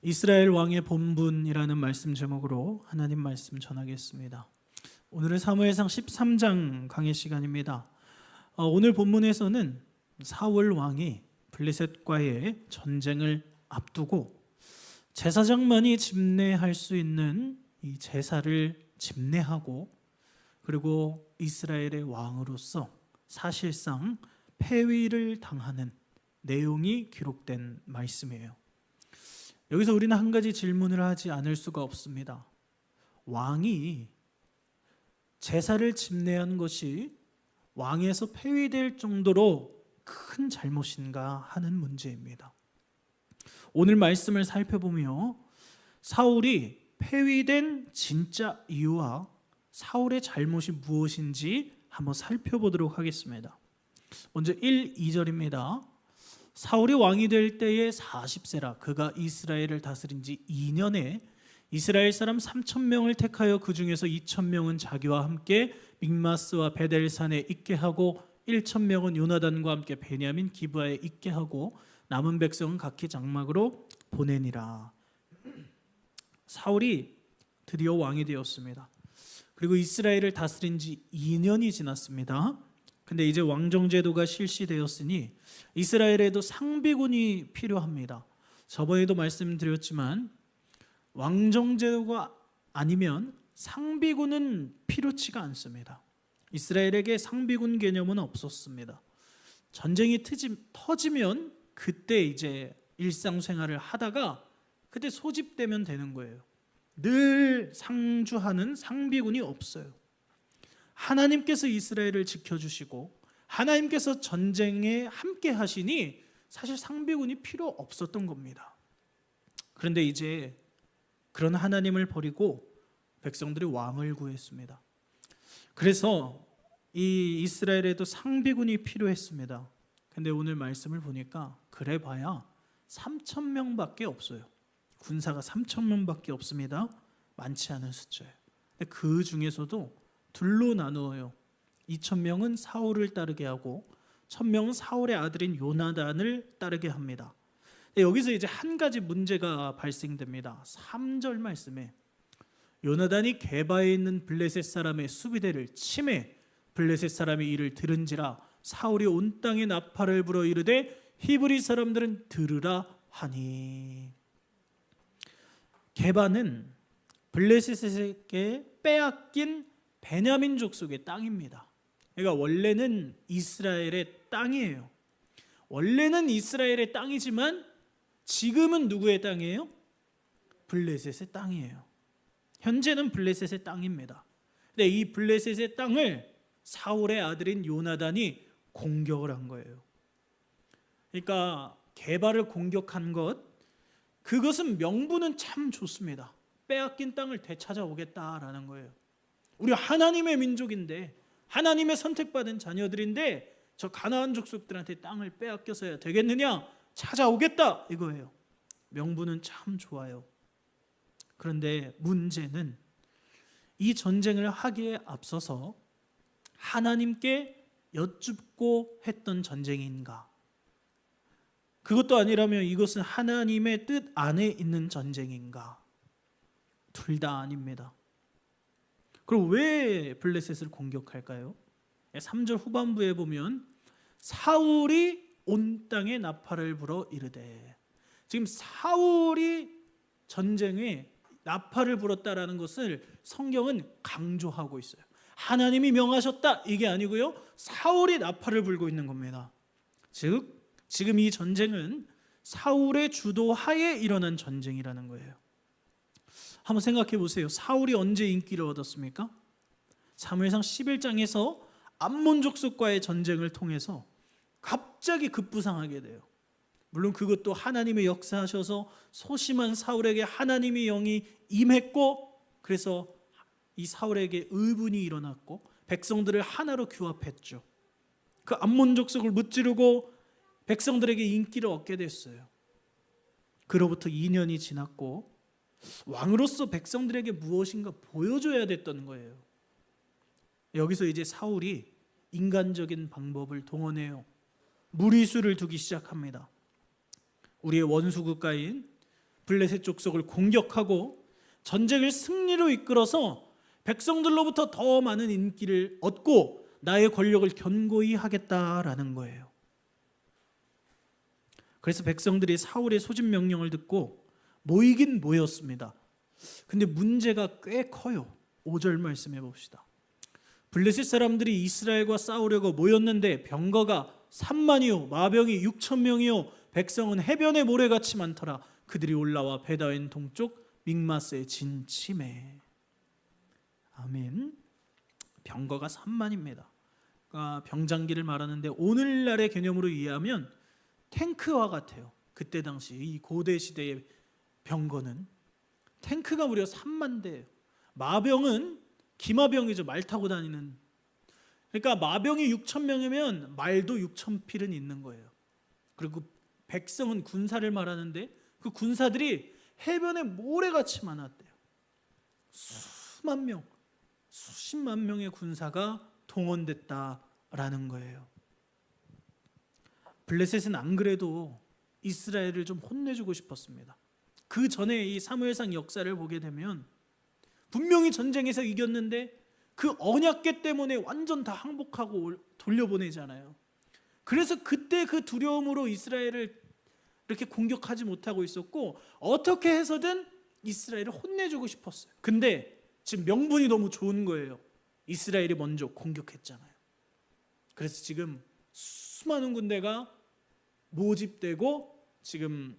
이스라엘 왕의 본분이라는 말씀 제목으로 하나님 말씀 전하겠습니다. 오늘은 사무엘상 13장 강의 시간입니다. 오늘 본문에서는 사울 왕이 블레셋과의 전쟁을 앞두고 제사장만이 집례할 수 있는 이 제사를 집례하고, 그리고 이스라엘의 왕으로서 사실상 폐위를 당하는 내용이 기록된 말씀이에요. 여기서 우리는 한 가지 질문을 하지 않을 수가 없습니다. 왕이 제사를 집례한 것이 왕에서 폐위될 정도로 큰 잘못인가 하는 문제입니다. 오늘 말씀을 살펴보며 사울이 폐위된 진짜 이유와 사울의 잘못이 무엇인지 한번 살펴보도록 하겠습니다. 먼저 1, 2절입니다. 사울이 왕이 될 때에 40세라 그가 이스라엘을 다스린 지 2년에 이스라엘 사람 3,000명을 택하여 그 중에서 2,000명은 자기와 함께 믹마스와 베델산에 있게 하고 1,000명은 요나단과 함께 베냐민 기브아에 있게 하고 남은 백성은 각기 장막으로 보내니라. 사울이 드디어 왕이 되었습니다. 그리고 이스라엘을 다스린 지 2년이 지났습니다. 근데 이제 왕정제도가 실시되었으니 이스라엘에도 상비군이 필요합니다. 저번에도 말씀드렸지만 왕정제도가 아니면 상비군은 필요치가 않습니다. 이스라엘에게 상비군 개념은 없었습니다. 전쟁이 터지면 그때 이제 일상생활을 하다가 그때 소집되면 되는 거예요. 늘 상주하는 상비군이 없어요. 하나님께서 이스라엘을 지켜주시고 하나님께서 전쟁에 함께 하시니 사실 상비군이 필요 없었던 겁니다. 그런데 이제 그런 하나님을 버리고 백성들이 왕을 구했습니다. 그래서 이 이스라엘에도 상비군이 필요했습니다. 근데 오늘 말씀을 보니까 그래 봐야 3,000명밖에 없어요. 군사가 3,000명밖에 없습니다. 많지 않은 숫자예요. 근데 그 중에서도 둘로 나누어요. 2,000명은 사울을 따르게 하고 1,000명은 사울의 아들인 요나단을 따르게 합니다. 여기서 이제 한 가지 문제가 발생됩니다. 3절 말씀에 요나단이 게바에 있는 블레셋 사람의 수비대를 치매 블레셋 사람이 이를 들은지라 사울이 온 땅에 나팔을 불어 이르되 히브리 사람들은 들으라 하니. 게바는 블레셋에게 빼앗긴 베냐민 족속의 땅입니다. 그러니까 원래는 이스라엘의 땅이에요. 원래는 이스라엘의 땅이지만 지금은 누구의 땅이에요? 블레셋의 땅이에요. 현재는 블레셋의 땅입니다. 근데 이 블레셋의 땅을 사울의 아들인 요나단이 공격을 한 거예요. 그러니까 게바를 공격한 그것은 명분은 참 좋습니다. 빼앗긴 땅을 되찾아오겠다라는 거예요. 우리 하나님의 민족인데 하나님의 선택받은 자녀들인데 저 가나안 족속들한테 땅을 빼앗겨서야 되겠느냐? 찾아오겠다 이거예요. 명분은 참 좋아요. 그런데 문제는 이 전쟁을 하기에 앞서서 하나님께 여쭙고 했던 전쟁인가? 그것도 아니라면 이것은 하나님의 뜻 안에 있는 전쟁인가? 둘 다 아닙니다. 그럼 왜 블레셋을 공격할까요? 3절 후반부에 보면 사울이 온 땅에 나팔을 불어 이르되, 지금 사울이 전쟁에 나팔을 불었다라는 것을 성경은 강조하고 있어요. 하나님이 명하셨다 이게 아니고요, 사울이 나팔을 불고 있는 겁니다. 즉 지금 이 전쟁은 사울의 주도하에 일어난 전쟁이라는 거예요. 한번 생각해 보세요. 사울이 언제 인기를 얻었습니까? 사무엘상 11장에서 암몬 족속과의 전쟁을 통해서 갑자기 급부상하게 돼요. 물론 그것도 하나님의 역사하셔서 소심한 사울에게 하나님의 영이 임했고, 그래서 이 사울에게 의분이 일어났고 백성들을 하나로 규합했죠. 그 암몬 족속을 무찌르고 백성들에게 인기를 얻게 됐어요. 그로부터 2년이 지났고 왕으로서 백성들에게 무엇인가 보여줘야 됐던 거예요. 여기서 이제 사울이 인간적인 방법을 동원해요. 무리수를 두기 시작합니다. 우리의 원수 국가인 블레셋 족속을 공격하고 전쟁을 승리로 이끌어서 백성들로부터 더 많은 인기를 얻고 나의 권력을 견고히 하겠다라는 거예요. 그래서 백성들이 사울의 소집 명령을 듣고 모이긴 모였습니다. 근데 문제가 꽤 커요. 5절 말씀해 봅시다. 블레셋 사람들이 이스라엘과 싸우려고 모였는데 병거가 3만이요 마병이 6천 명이요 백성은 해변의 모래같이 많더라. 그들이 올라와 베다웬 동쪽 믹마스에 진침해. 아멘. 병거가 3만입니다. 그러니까 병장기를 말하는데 오늘날의 개념으로 이해하면 탱크와 같아요. 그때 당시 이 고대 시대의 병거는 탱크가 무려 3만 대예요. 마병은 기마병이죠. 말 타고 다니는. 그러니까 마병이 6천 명이면 말도 6천 필은 있는 거예요. 그리고 백성은 군사를 말하는데 그 군사들이 해변에 모래같이 많았대요. 수만 명, 수십만 명의 군사가 동원됐다라는 거예요. 블레셋은 안 그래도 이스라엘을 좀 혼내주고 싶었습니다. 그 전에 이 사무엘상 역사를 보게 되면 분명히 전쟁에서 이겼는데 그 언약궤 때문에 완전 다 항복하고 돌려보내잖아요. 그래서 그때 그 두려움으로 이스라엘을 이렇게 공격하지 못하고 있었고 어떻게 해서든 이스라엘을 혼내주고 싶었어요. 근데 지금 명분이 너무 좋은 거예요. 이스라엘이 먼저 공격했잖아요. 그래서 지금 수많은 군대가 모집되고 지금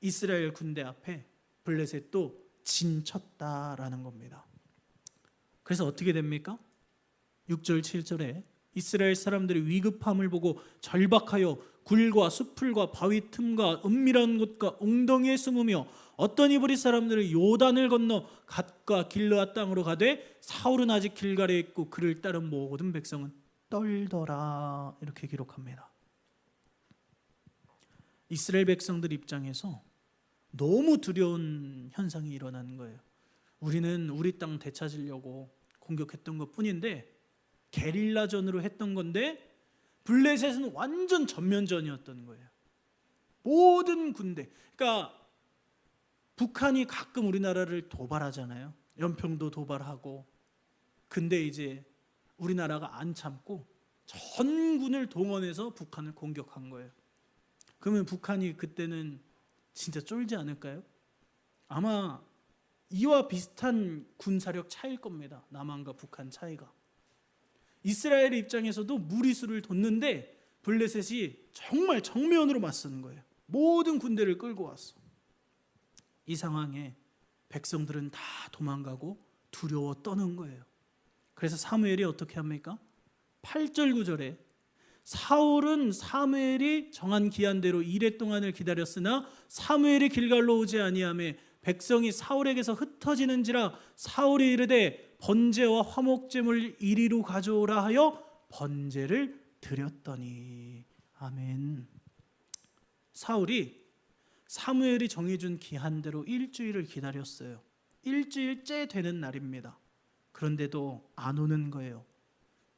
이스라엘 군대 앞에 블레셋도 진쳤다라는 겁니다. 그래서 어떻게 됩니까? 6절 7절에 이스라엘 사람들이 위급함을 보고 절박하여 굴과 수풀과 바위 틈과 은밀한 곳과 웅덩이에 숨으며 어떤 이브리 사람들은 요단을 건너 갓과 길르앗 땅으로 가되 사울은 아직 길갈에 있고 그를 따른 모든 백성은 떨더라. 이렇게 기록합니다. 이스라엘 백성들 입장에서 너무 두려운 현상이 일어나는 거예요. 우리는 우리 땅 되찾으려고 공격했던 것뿐인데 게릴라전으로 했던 건데 블레셋은 완전 전면전이었던 거예요. 모든 군대. 그러니까 북한이 가끔 우리나라를 도발하잖아요. 연평도 도발하고. 근데 이제 우리나라가 안 참고 전군을 동원해서 북한을 공격한 거예요. 그러면 북한이 그때는 진짜 쫄지 않을까요? 아마 이와 비슷한 군사력 차이일 겁니다. 남한과 북한 차이가. 이스라엘 입장에서도 무리수를 뒀는데 블레셋이 정말 정면으로 맞서는 거예요. 모든 군대를 끌고 왔어. 이 상황에 백성들은 다 도망가고 두려워 떠는 거예요. 그래서 사무엘이 어떻게 합니까? 8절 9절에 사울은 사무엘이 정한 기한대로 이레 동안을 기다렸으나 사무엘이 길갈로 오지 아니하매 백성이 사울에게서 흩어지는지라 사울이 이르되 번제와 화목제물 이리로 가져오라 하여 번제를 드렸더니. 아멘. 사울이 사무엘이 정해준 기한대로 일주일을 기다렸어요. 일주일째 되는 날입니다. 그런데도 안 오는 거예요.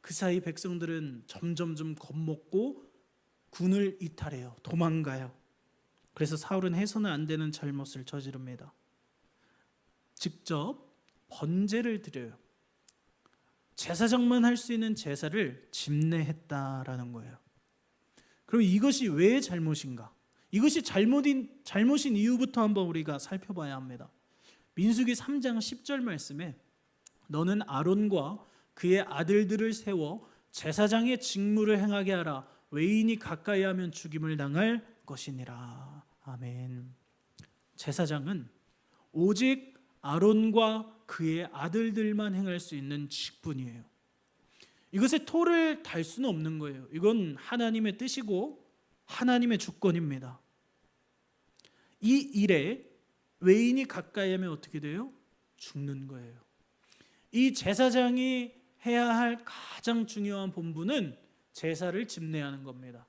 그 사이 백성들은 점점점 겁먹고 군을 이탈해요. 도망가요. 그래서 사울은 해서는 안 되는 잘못을 저지릅니다. 직접 번제를 드려요. 제사장만 할 수 있는 제사를 집례했다라는 거예요. 그럼 이것이 왜 잘못인가? 이것이 잘못인 이유부터 한번 우리가 살펴봐야 합니다. 민수기 3장 10절 말씀에 너는 아론과 그의 아들들을 세워 제사장의 직무를 행하게 하라. 외인이 가까이 하면 죽임을 당할 것이니라. 아멘. 제사장은 오직 아론과 그의 아들들만 행할 수 있는 직분이에요. 이것에 토를 달 수는 없는 거예요. 이건 하나님의 뜻이고 하나님의 주권입니다. 이 일에 외인이 가까이 하면 어떻게 돼요? 죽는 거예요. 이 제사장이 해야 할 가장 중요한 본분은 제사를 집례하는 겁니다.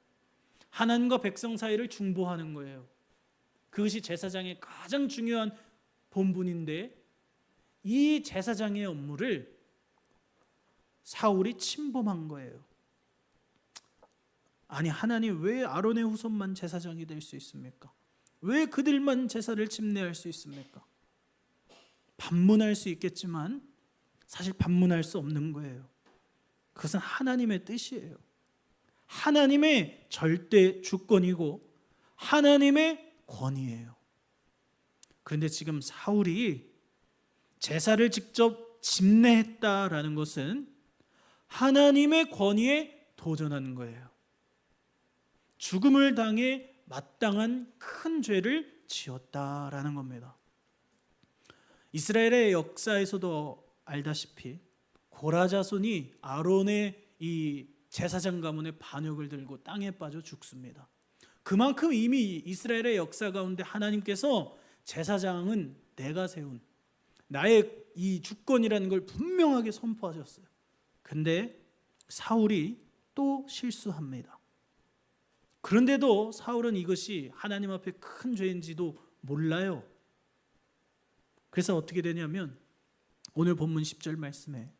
하나님과 백성 사이를 중보하는 거예요. 그것이 제사장의 가장 중요한 본분인데 이 제사장의 업무를 사울이 침범한 거예요. 아니 하나님 왜 아론의 후손만 제사장이 될 수 있습니까? 왜 그들만 제사를 집례할 수 있습니까? 반문할 수 있겠지만 사실 반문할 수 없는 거예요. 그것은 하나님의 뜻이에요. 하나님의 절대 주권이고 하나님의 권위예요. 그런데 지금 사울이 제사를 직접 집례했다라는 것은 하나님의 권위에 도전하는 거예요. 죽음을 당해 마땅한 큰 죄를 지었다라는 겁니다. 이스라엘의 역사에서도 알다시피 고라 자손이 아론의 이 제사장 가문의 반역을 들고 땅에 빠져 죽습니다. 그만큼 이미 이스라엘의 역사 가운데 하나님께서 제사장은 내가 세운 나의 이 주권이라는 걸 분명하게 선포하셨어요. 근데 사울이 또 실수합니다. 그런데도 사울은 이것이 하나님 앞에 큰 죄인지도 몰라요. 그래서 어떻게 되냐면 오늘 본문 10절 말씀에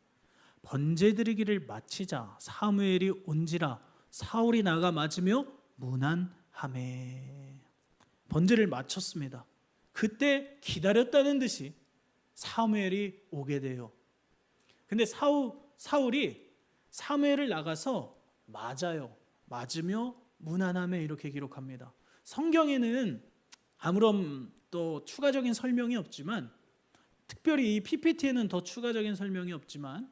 번제 드리기를 마치자 사무엘이 온지라 사울이 나가 맞으며 문안하매. 번제를 마쳤습니다. 그때 기다렸다는 듯이 사무엘이 오게 돼요. 근데 사울이 사무엘을 나가서 맞으며 문안하매 이렇게 기록합니다. 성경에는 아무런 또 추가적인 설명이 없지만, 특별히 이 PPT에는 더 추가적인 설명이 없지만,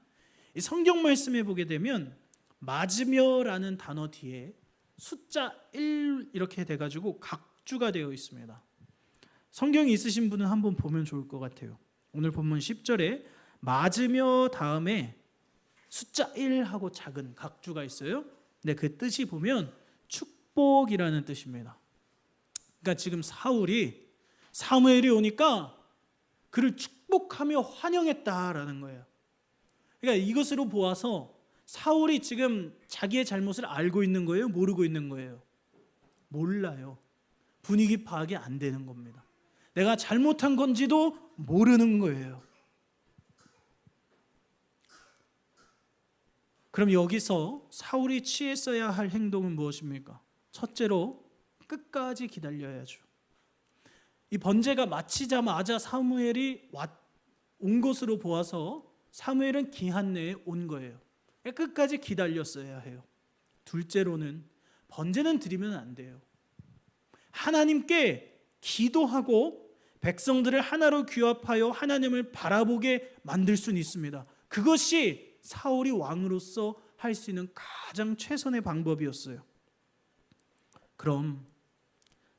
이 성경 말씀에 보게 되면 맞으며라는 단어 뒤에 숫자 1 이렇게 돼가지고 각주가 되어 있습니다. 성경이 있으신 분은 한번 보면 좋을 것 같아요. 오늘 본문 10절에 맞으며 다음에 숫자 1하고 작은 각주가 있어요. 근데 그 뜻이 보면 축복이라는 뜻입니다. 그러니까 지금 사무엘이 오니까 그를 축복하며 환영했다라는 거예요. 그러니까 이것으로 보아서 사울이 지금 자기의 잘못을 알고 있는 거예요? 모르고 있는 거예요? 몰라요. 분위기 파악이 안 되는 겁니다. 내가 잘못한 건지도 모르는 거예요. 그럼 여기서 사울이 취했어야 할 행동은 무엇입니까? 첫째로 끝까지 기다려야죠. 이 번제가 마치자마자 사무엘이 온 것으로 보아서 사무엘은 기한 내에 온 거예요. 끝까지 기다렸어야 해요. 둘째로는 번제는 드리면 안 돼요. 하나님께 기도하고 백성들을 하나로 규합하여 하나님을 바라보게 만들 수는 있습니다. 그것이 사울이 왕으로서 할 수 있는 가장 최선의 방법이었어요. 그럼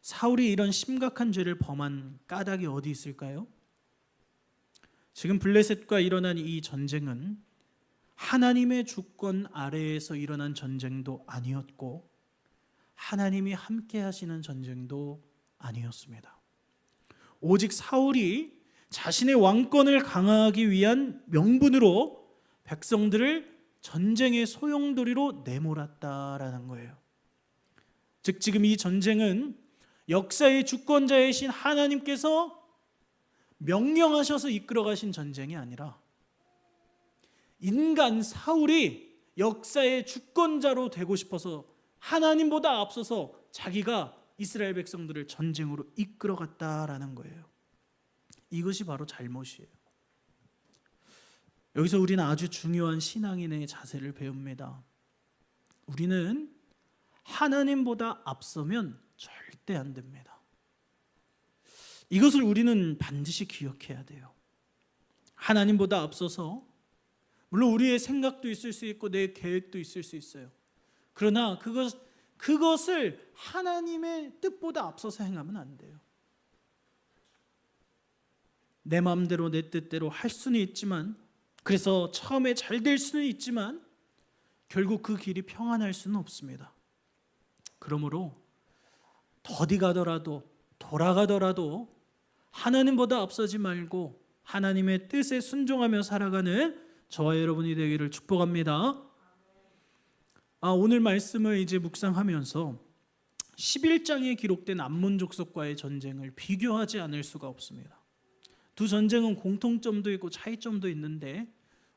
사울이 이런 심각한 죄를 범한 까닭이 어디 있을까요? 지금 블레셋과 일어난 이 전쟁은 하나님의 주권 아래에서 일어난 전쟁도 아니었고 하나님이 함께 하시는 전쟁도 아니었습니다. 오직 사울이 자신의 왕권을 강화하기 위한 명분으로 백성들을 전쟁의 소용돌이로 내몰았다라는 거예요. 즉 지금 이 전쟁은 역사의 주권자이신 하나님께서 명령하셔서 이끌어가신 전쟁이 아니라 인간 사울이 역사의 주권자로 되고 싶어서 하나님보다 앞서서 자기가 이스라엘 백성들을 전쟁으로 이끌어갔다라는 거예요. 이것이 바로 잘못이에요. 여기서 우리는 아주 중요한 신앙인의 자세를 배웁니다. 우리는 하나님보다 앞서면 절대 안 됩니다. 이것을 우리는 반드시 기억해야 돼요. 하나님보다 앞서서 물론 우리의 생각도 있을 수 있고 내 계획도 있을 수 있어요. 그러나 그것을 하나님의 뜻보다 앞서서 행하면 안 돼요. 내 마음대로 내 뜻대로 할 수는 있지만, 그래서 처음에 잘 될 수는 있지만 결국 그 길이 평안할 수는 없습니다. 그러므로 더디 가더라도 돌아가더라도 하나님보다 앞서지 말고 하나님의 뜻에 순종하며 살아가는 저와 여러분이 되기를 축복합니다. 오늘 말씀을 이제 묵상하면서 11장에 기록된 암몬 족속과의 전쟁을 비교하지 않을 수가 없습니다. 두 전쟁은 공통점도 있고 차이점도 있는데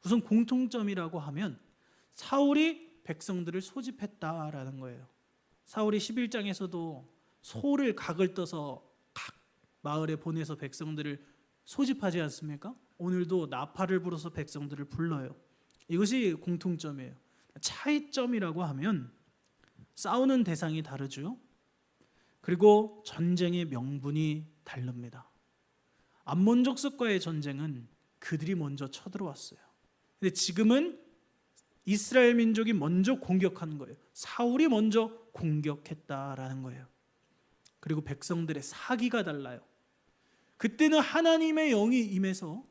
우선 공통점이라고 하면 사울이 백성들을 소집했다라는 거예요. 사울이 11장에서도 소를 각을 떠서 마을에 보내서 백성들을 소집하지 않습니까? 오늘도 나팔을 불어서 백성들을 불러요. 이것이 공통점이에요. 차이점이라고 하면 싸우는 대상이 다르죠. 그리고 전쟁의 명분이 다릅니다. 암몬 족속과의 전쟁은 그들이 먼저 쳐들어왔어요. 근데 지금은 이스라엘 민족이 먼저 공격한 거예요. 사울이 먼저 공격했다라는 거예요. 그리고 백성들의 사기가 달라요. 그때는 하나님의 영이 임해서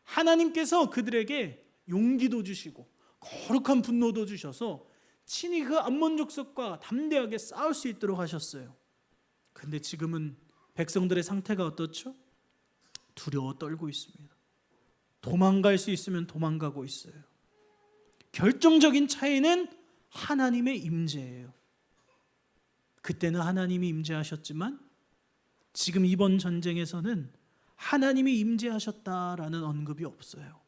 하나님께서 그들에게 용기도 주시고 거룩한 분노도 주셔서 친히 그 암몬 족속과 담대하게 싸울 수 있도록 하셨어요. 근데 지금은 백성들의 상태가 어떻죠? 두려워 떨고 있습니다. 도망갈 수 있으면 도망가고 있어요. 결정적인 차이는 하나님의 임재예요. 그때는 하나님이 임재하셨지만 지금 이번 전쟁에서는 하나님이 임재하셨다라는 언급이 없어요.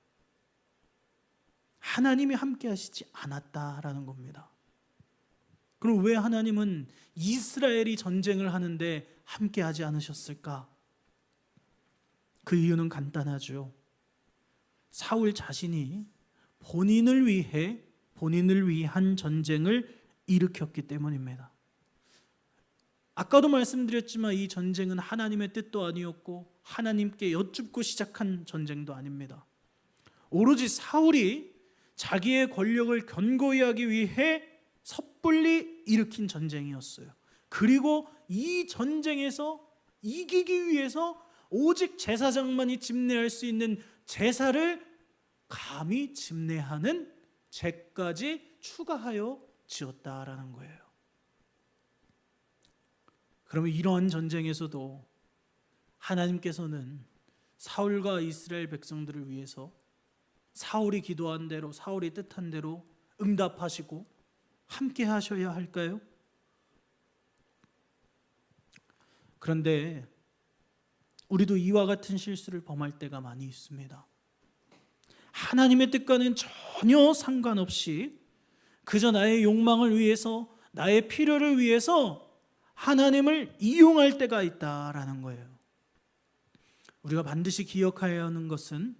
하나님이 함께 하시지 않았다라는 겁니다. 그럼 왜 하나님은 이스라엘이 전쟁을 하는데 함께 하지 않으셨을까? 그 이유는 간단하죠. 사울 자신이 본인을 위한 전쟁을 일으켰기 때문입니다. 아까도 말씀드렸지만 이 전쟁은 하나님의 뜻도 아니었고 하나님께 여쭙고 시작한 전쟁도 아닙니다. 오로지 사울이 자기의 권력을 견고히 하기 위해 섣불리 일으킨 전쟁이었어요. 그리고 이 전쟁에서 이기기 위해서 오직 제사장만이 집례할 수 있는 제사를 감히 집례하는 죄까지 추가하여 지었다라는 거예요. 그러면 이러한 전쟁에서도 하나님께서는 사울과 이스라엘 백성들을 위해서 사울이 기도한 대로, 사울이 뜻한 대로 응답하시고 함께 하셔야 할까요? 그런데 우리도 이와 같은 실수를 범할 때가 많이 있습니다. 하나님의 뜻과는 전혀 상관없이 그저 나의 욕망을 위해서, 나의 필요를 위해서 하나님을 이용할 때가 있다라는 거예요. 우리가 반드시 기억해야 하는 것은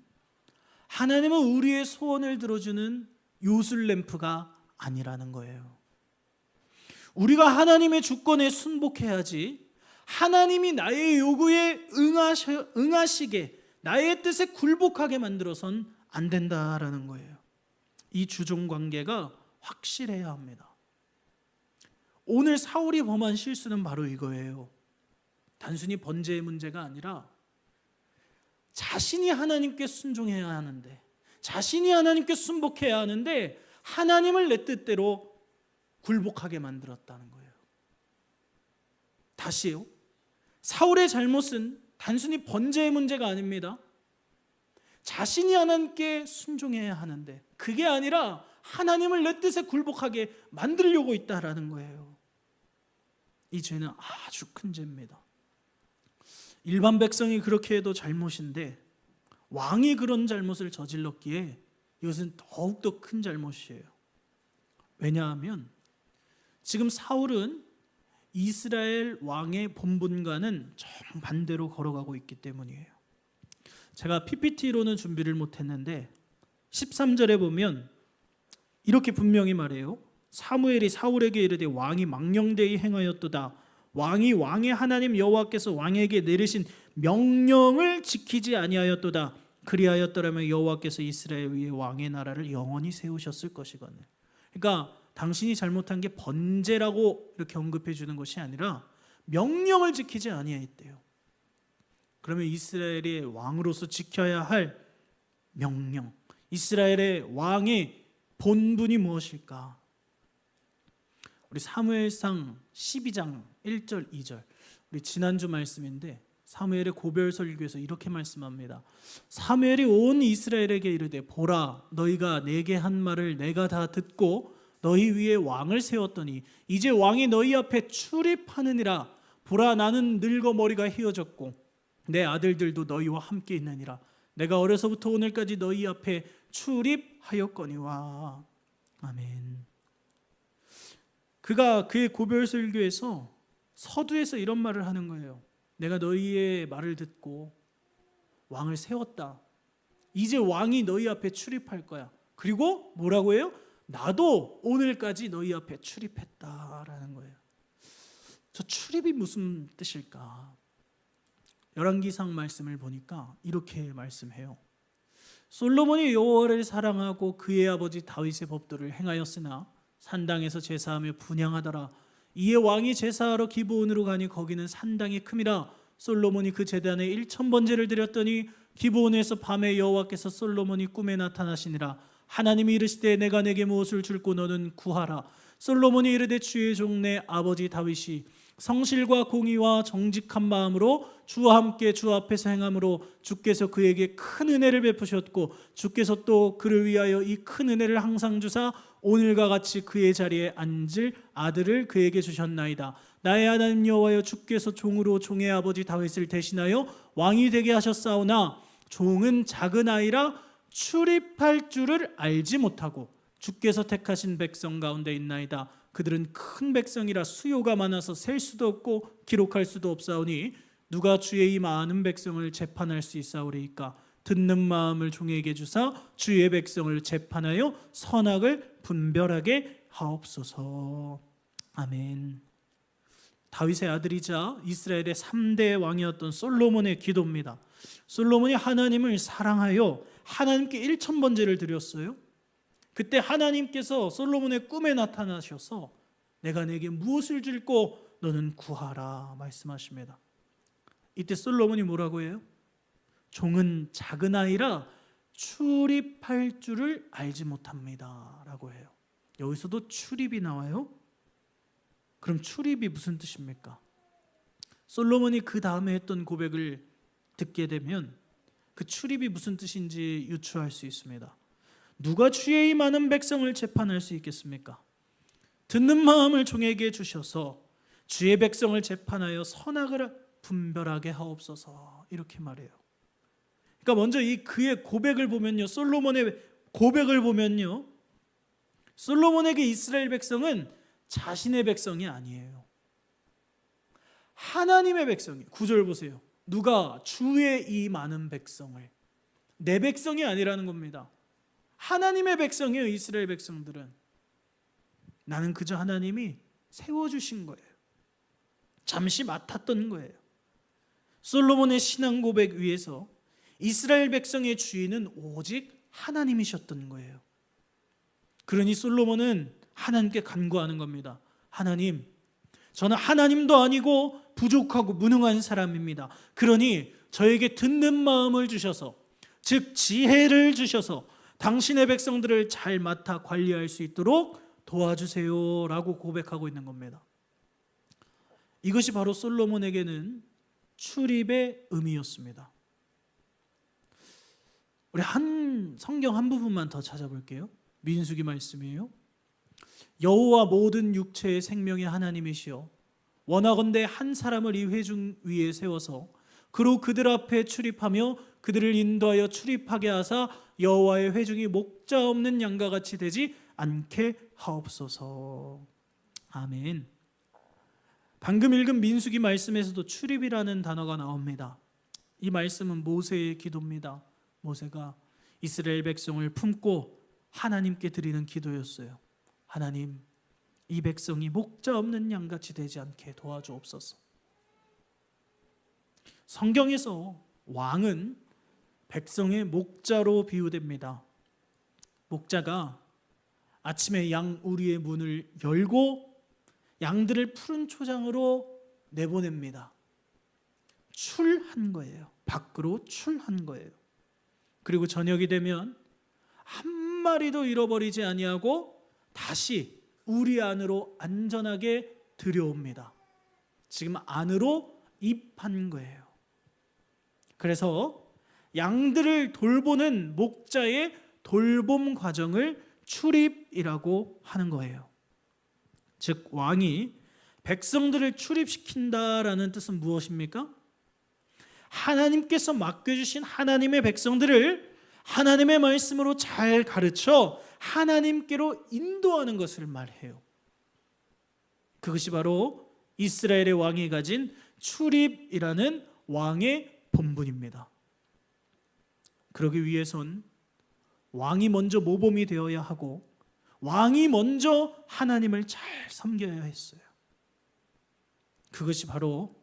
하나님은 우리의 소원을 들어주는 요술램프가 아니라는 거예요. 우리가 하나님의 주권에 순복해야지 하나님이 나의 요구에 응하시게, 나의 뜻에 굴복하게 만들어선 안 된다라는 거예요. 이 주종 관계가 확실해야 합니다. 오늘 사울이 범한 실수는 바로 이거예요. 단순히 번제의 문제가 아니라 자신이 하나님께 순종해야 하는데, 자신이 하나님께 순복해야 하는데 하나님을 내 뜻대로 굴복하게 만들었다는 거예요. 다시요. 사울의 잘못은 단순히 번제의 문제가 아닙니다. 자신이 하나님께 순종해야 하는데 그게 아니라 하나님을 내 뜻에 굴복하게 만들려고 있다라는 거예요. 이 죄는 아주 큰 죄입니다. 일반 백성이 그렇게 해도 잘못인데 왕이 그런 잘못을 저질렀기에 이것은 더욱더 큰 잘못이에요. 왜냐하면 지금 사울은 이스라엘 왕의 본분과는 정반대로 걸어가고 있기 때문이에요. 제가 PPT로는 준비를 못했는데 13절에 보면 이렇게 분명히 말해요. 사무엘이 사울에게 이르되 왕이 망령되이 행하였도다. 왕이 왕의 하나님 여호와께서 왕에게 내리신 명령을 지키지 아니하였도다. 그리하였더라면 여호와께서 이스라엘 위에 왕의 나라를 영원히 세우셨을 것이거늘. 그러니까 당신이 잘못한 게 번제라고 이렇게 언급해 주는 것이 아니라 명령을 지키지 아니하였대요. 그러면 이스라엘의 왕으로서 지켜야 할 명령, 이스라엘의 왕의 본분이 무엇일까? 우리 사무엘상 12장 1절 2절, 우리 지난주 말씀인데 사무엘의 고별 설교에서 이렇게 말씀합니다. 사무엘이 온 이스라엘에게 이르되 보라, 너희가 내게 한 말을 내가 다 듣고 너희 위에 왕을 세웠더니 이제 왕이 너희 앞에 출입하느니라. 보라, 나는 늙어 머리가 휘어졌고 내 아들들도 너희와 함께 있느니라. 내가 어려서부터 오늘까지 너희 앞에 출입하였거니와. 아멘. 그가 그의 고별 설교에서 서두에서 이런 말을 하는 거예요. 내가 너희의 말을 듣고 왕을 세웠다. 이제 왕이 너희 앞에 출입할 거야. 그리고 뭐라고 해요? 나도 오늘까지 너희 앞에 출입했다라는 거예요. 저 출입이 무슨 뜻일까? 열왕기상 말씀을 보니까 이렇게 말씀해요. 솔로몬이 여호와를 사랑하고 그의 아버지 다윗의 법도를 행하였으나 산당에서 제사하며 분향하더라. 이에 왕이 제사하러 기브온으로 가니 거기는 산당이 큼이라. 솔로몬이 그 제단에 1000번제를 드렸더니 기브온에서 밤에 여호와께서 솔로몬이 꿈에 나타나시니라. 하나님이 이르시되 내가 내게 무엇을 줄고 너는 구하라. 솔로몬이 이르되 주의 종 내 아버지 다윗이 성실과 공의와 정직한 마음으로 주와 함께 주 앞에서 행함으로 주께서 그에게 큰 은혜를 베푸셨고 주께서 또 그를 위하여 이 큰 은혜를 항상 주사 오늘과 같이 그의 자리에 앉을 아들을 그에게 주셨나이다. 나의 하나님 여호와여, 주께서 종으로 종의 아버지 다윗을 대신하여 왕이 되게 하셨사오나 종은 작은 아이라 출입할 줄을 알지 못하고 주께서 택하신 백성 가운데 있나이다. 그들은 큰 백성이라 수요가 많아서 셀 수도 없고 기록할 수도 없사오니 누가 주의 이 많은 백성을 재판할 수 있사오리이까. 듣는 마음을 종에게 주사 주의 백성을 재판하여 선악을 분별하게 하옵소서. 아멘. 다윗의 아들이자 이스라엘의 3대 왕이었던 솔로몬의 기도입니다. 솔로몬이 하나님을 사랑하여 하나님께 1000번제를 드렸어요. 그때 하나님께서 솔로몬의 꿈에 나타나셔서 내가 내게 무엇을 줄고 너는 구하라 말씀하십니다. 이때 솔로몬이 뭐라고 해요? 종은 작은 아이라 출입할 줄을 알지 못합니다 라고 해요. 여기서도 출입이 나와요? 그럼 출입이 무슨 뜻입니까? 솔로몬이 그 다음에 했던 고백을 듣게 되면 그 출입이 무슨 뜻인지 유추할 수 있습니다. 누가 주의 이 많은 백성을 재판할 수 있겠습니까? 듣는 마음을 종에게 주셔서 주의 백성을 재판하여 선악을 분별하게 하옵소서 이렇게 말해요. 그러니까 먼저 이 그의 고백을 보면요, 솔로몬의 고백을 보면요, 솔로몬에게 이스라엘 백성은 자신의 백성이 아니에요. 하나님의 백성이. 9절 보세요. 누가 주의 이 많은 백성을, 내 백성이 아니라는 겁니다. 하나님의 백성이에요. 이스라엘 백성들은. 나는 그저 하나님이 세워주신 거예요. 잠시 맡았던 거예요. 솔로몬의 신앙 고백 위에서 이스라엘 백성의 주인은 오직 하나님이셨던 거예요. 그러니 솔로몬은 하나님께 간구하는 겁니다. 하나님, 저는 하나님도 아니고 부족하고 무능한 사람입니다. 그러니 저에게 듣는 마음을 주셔서, 즉 지혜를 주셔서 당신의 백성들을 잘 맡아 관리할 수 있도록 도와주세요 라고 고백하고 있는 겁니다. 이것이 바로 솔로몬에게는 출입의 의미였습니다. 우리 성경 한 부분만 더 찾아볼게요. 민수기 말씀이에요. 여호와 모든 육체의 생명의 하나님이시여, 원하건대 한 사람을 이 회중 위에 세워서 그로 그들 앞에 출입하며 그들을 인도하여 출입하게 하사 여호와의 회중이 목자 없는 양과 같이 되지 않게 하옵소서. 아멘. 방금 읽은 민수기 말씀에서도 출입이라는 단어가 나옵니다. 이 말씀은 모세의 기도입니다. 모세가 이스라엘 백성을 품고 하나님께 드리는 기도였어요. 하나님, 이 백성이 목자 없는 양같이 되지 않게 도와주옵소서. 성경에서 왕은 백성의 목자로 비유됩니다. 목자가 아침에 양 우리의 문을 열고 양들을 푸른 초장으로 내보냅니다. 출한 거예요. 밖으로 출한 거예요. 그리고 저녁이 되면 한 마리도 잃어버리지 아니하고 다시 우리 안으로 안전하게 들여옵니다. 지금 안으로 입한 거예요. 그래서 양들을 돌보는 목자의 돌봄 과정을 출입이라고 하는 거예요. 즉 왕이 백성들을 출입시킨다라는 뜻은 무엇입니까? 하나님께서 맡겨주신 하나님의 백성들을 하나님의 말씀으로 잘 가르쳐 하나님께로 인도하는 것을 말해요. 그것이 바로 이스라엘의 왕이 가진 출입이라는 왕의 본분입니다. 그러기 위해선 왕이 먼저 모범이 되어야 하고 왕이 먼저 하나님을 잘 섬겨야 했어요. 그것이 바로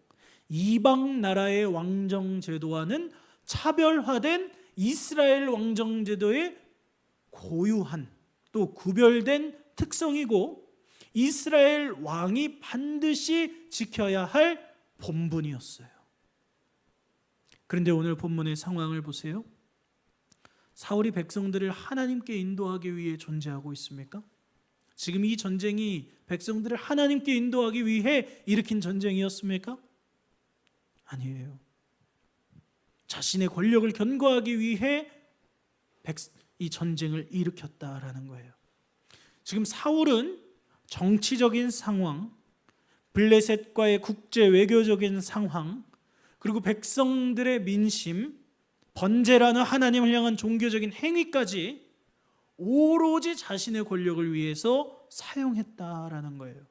이방 나라의 왕정 제도와는 차별화된 이스라엘 왕정 제도의 고유한 또 구별된 특성이고 이스라엘 왕이 반드시 지켜야 할 본분이었어요. 그런데 오늘 본문의 상황을 보세요. 사울이 백성들을 하나님께 인도하기 위해 존재하고 있습니까? 지금 이 전쟁이 백성들을 하나님께 인도하기 위해 일으킨 전쟁이었습니까? 아니에요. 자신의 권력을 견고하기 위해 이 전쟁을 일으켰다라는 거예요. 지금 사울은 정치적인 상황, 블레셋과의 국제 외교적인 상황, 그리고 백성들의 민심, 번제라는 하나님을 향한 종교적인 행위까지 오로지 자신의 권력을 위해서 사용했다라는 거예요.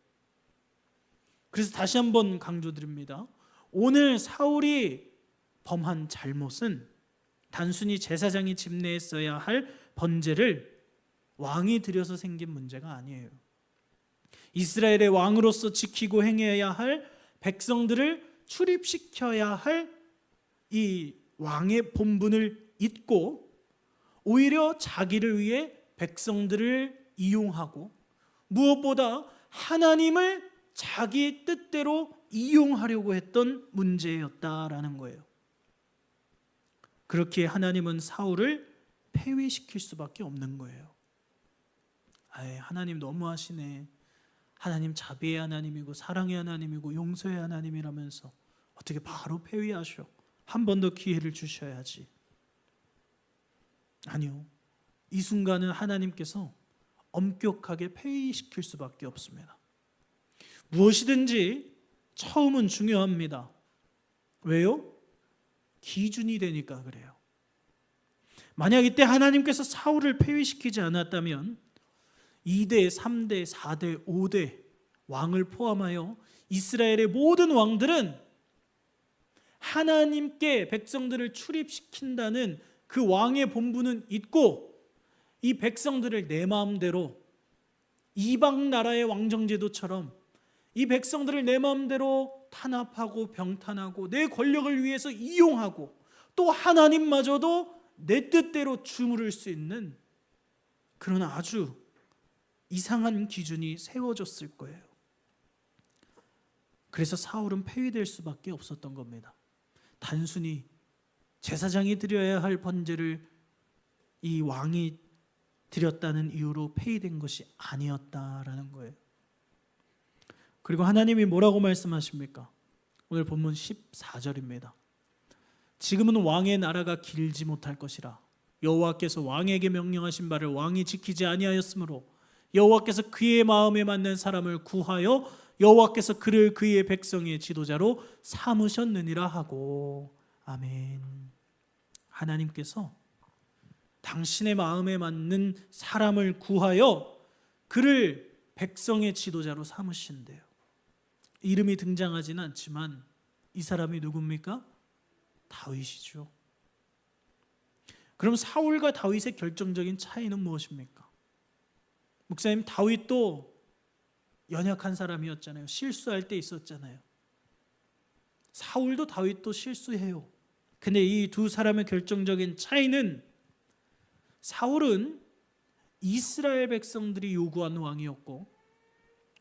그래서 다시 한번 강조드립니다. 오늘 사울이 범한 잘못은 단순히 제사장이 집례했어야 할 번제를 왕이 드려서 생긴 문제가 아니에요. 이스라엘의 왕으로서 지키고 행해야 할 백성들을 출입시켜야 할 이 왕의 본분을 잊고 오히려 자기를 위해 백성들을 이용하고 무엇보다 하나님을 자기 뜻대로 이용하려고 했던 문제였다라는 거예요. 그렇게 하나님은 사울을 폐위시킬 수밖에 없는 거예요. 하나님 너무하시네. 하나님 자비의 하나님이고 사랑의 하나님이고 용서의 하나님이라면서 어떻게 바로 폐위하셔? 한 번 더 기회를 주셔야지. 아니요. 이 순간은 하나님께서 엄격하게 폐위시킬 수밖에 없습니다. 무엇이든지 처음은 중요합니다. 왜요? 기준이 되니까 그래요. 만약 이때 하나님께서 사울을 폐위시키지 않았다면 2대, 3대, 4대, 5대 왕을 포함하여 이스라엘의 모든 왕들은 하나님께 백성들을 출입시킨다는 그 왕의 본분은 잊고 이 백성들을 내 마음대로 이방 나라의 왕정제도처럼 이 백성들을 내 마음대로 탄압하고 병탄하고 내 권력을 위해서 이용하고 또 하나님마저도 내 뜻대로 주무를 수 있는 그런 아주 이상한 기준이 세워졌을 거예요. 그래서 사울은 폐위될 수밖에 없었던 겁니다. 단순히 제사장이 드려야 할 번제를 이 왕이 드렸다는 이유로 폐위된 것이 아니었다라는 거예요. 그리고 하나님이 뭐라고 말씀하십니까? 오늘 본문 14절입니다. 지금은 왕의 나라가 길지 못할 것이라 여호와께서 왕에게 명령하신 바를 왕이 지키지 아니하였으므로 여호와께서 그의 마음에 맞는 사람을 구하여 여호와께서 그를 그의 백성의 지도자로 삼으셨느니라 하고. 아멘. 하나님께서 당신의 마음에 맞는 사람을 구하여 그를 백성의 지도자로 삼으신대요. 이름이 등장하지는 않지만 이 사람이 누굽니까? 다윗이죠. 그럼 사울과 다윗의 결정적인 차이는 무엇입니까? 목사님, 다윗도 연약한 사람이었잖아요. 실수할 때 있었잖아요. 사울도 다윗도 실수해요. 근데 이 두 사람의 결정적인 차이는 사울은 이스라엘 백성들이 요구한 왕이었고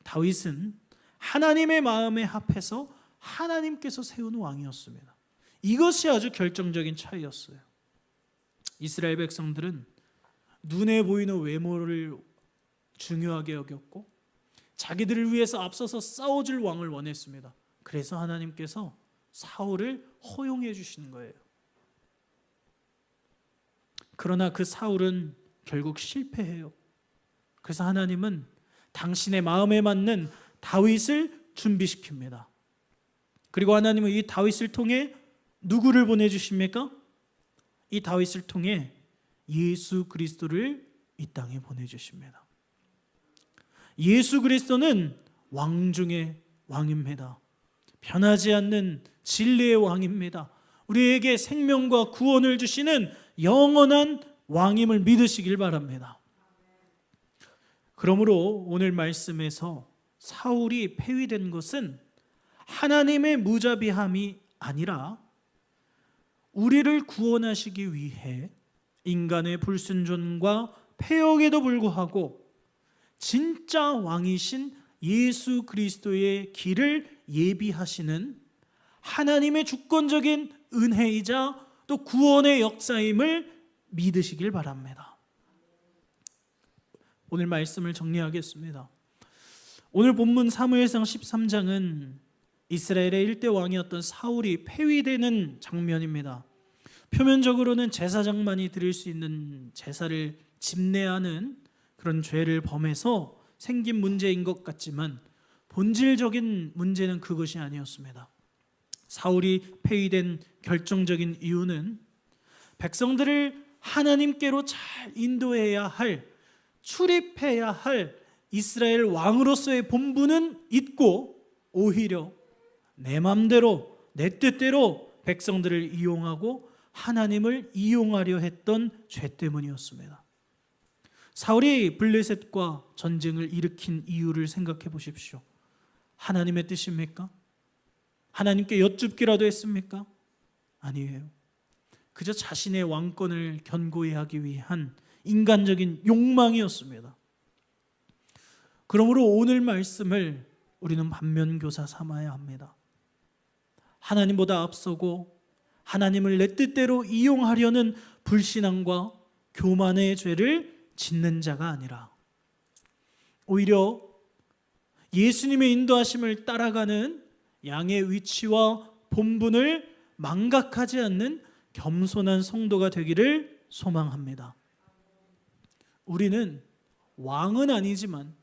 다윗은 하나님의 마음에 합해서 하나님께서 세운 왕이었습니다. 이것이 아주 결정적인 차이였어요. 이스라엘 백성들은 눈에 보이는 외모를 중요하게 여겼고 자기들을 위해서 앞서서 싸워줄 왕을 원했습니다. 그래서 하나님께서 사울을 허용해 주신 거예요. 그러나 그 사울은 결국 실패해요. 그래서 하나님은 당신의 마음에 맞는 다윗을 준비시킵니다. 그리고 하나님은 이 다윗을 통해 누구를 보내주십니까? 이 다윗을 통해 예수 그리스도를 이 땅에 보내주십니다. 예수 그리스도는 왕 중의 왕입니다. 변하지 않는 진리의 왕입니다. 우리에게 생명과 구원을 주시는 영원한 왕임을 믿으시길 바랍니다. 그러므로 오늘 말씀에서 사울이 폐위된 것은 하나님의 무자비함이 아니라 우리를 구원하시기 위해 인간의 불순종과 폐역에도 불구하고 진짜 왕이신 예수 그리스도의 길을 예비하시는 하나님의 주권적인 은혜이자 또 구원의 역사임을 믿으시길 바랍니다. 오늘 말씀을 정리하겠습니다. 오늘 본문 사무엘상 13장은 이스라엘의 일대 왕이었던 사울이 폐위되는 장면입니다. 표면적으로는 제사장만이 드릴 수 있는 제사를 집례하는 그런 죄를 범해서 생긴 문제인 것 같지만 본질적인 문제는 그것이 아니었습니다. 사울이 폐위된 결정적인 이유는 백성들을 하나님께로 잘 인도해야 할, 출입해야 할 이스라엘 왕으로서의 본분은 있고 오히려 내 맘대로 내 뜻대로 백성들을 이용하고 하나님을 이용하려 했던 죄 때문이었습니다. 사울이 블레셋과 전쟁을 일으킨 이유를 생각해 보십시오. 하나님의 뜻입니까? 하나님께 여쭙기라도 했습니까? 아니에요. 그저 자신의 왕권을 견고히 하기 위한 인간적인 욕망이었습니다. 그러므로 오늘 말씀을 우리는 반면교사 삼아야 합니다. 하나님보다 앞서고 하나님을 내 뜻대로 이용하려는 불신앙과 교만의 죄를 짓는 자가 아니라 오히려 예수님의 인도하심을 따라가는 양의 위치와 본분을 망각하지 않는 겸손한 성도가 되기를 소망합니다. 우리는 왕은 아니지만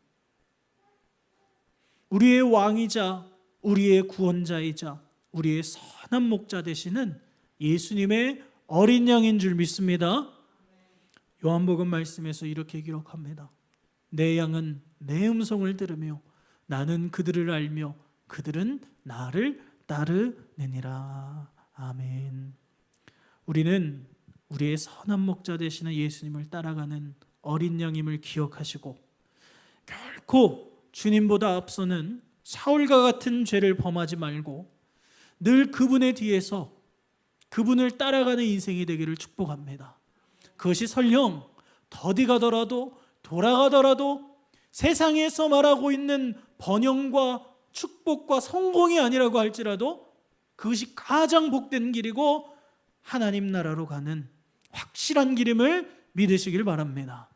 우리의 왕이자 우리의 구원자이자 우리의 선한 목자 되시는 예수님의 어린 양인 줄 믿습니다. 요한복음 말씀에서 이렇게 기록합니다. 내 양은 내 음성을 들으며 나는 그들을 알며 그들은 나를 따르느니라. 아멘. 우리는 우리의 선한 목자 되시는 예수님을 따라가는 어린 양임을 기억하시고 결코 주님보다 앞서는 사울과 같은 죄를 범하지 말고 늘 그분의 뒤에서 그분을 따라가는 인생이 되기를 축복합니다. 그것이 설령 더디 가더라도 돌아가더라도 세상에서 말하고 있는 번영과 축복과 성공이 아니라고 할지라도 그것이 가장 복된 길이고 하나님 나라로 가는 확실한 길임을 믿으시길 바랍니다.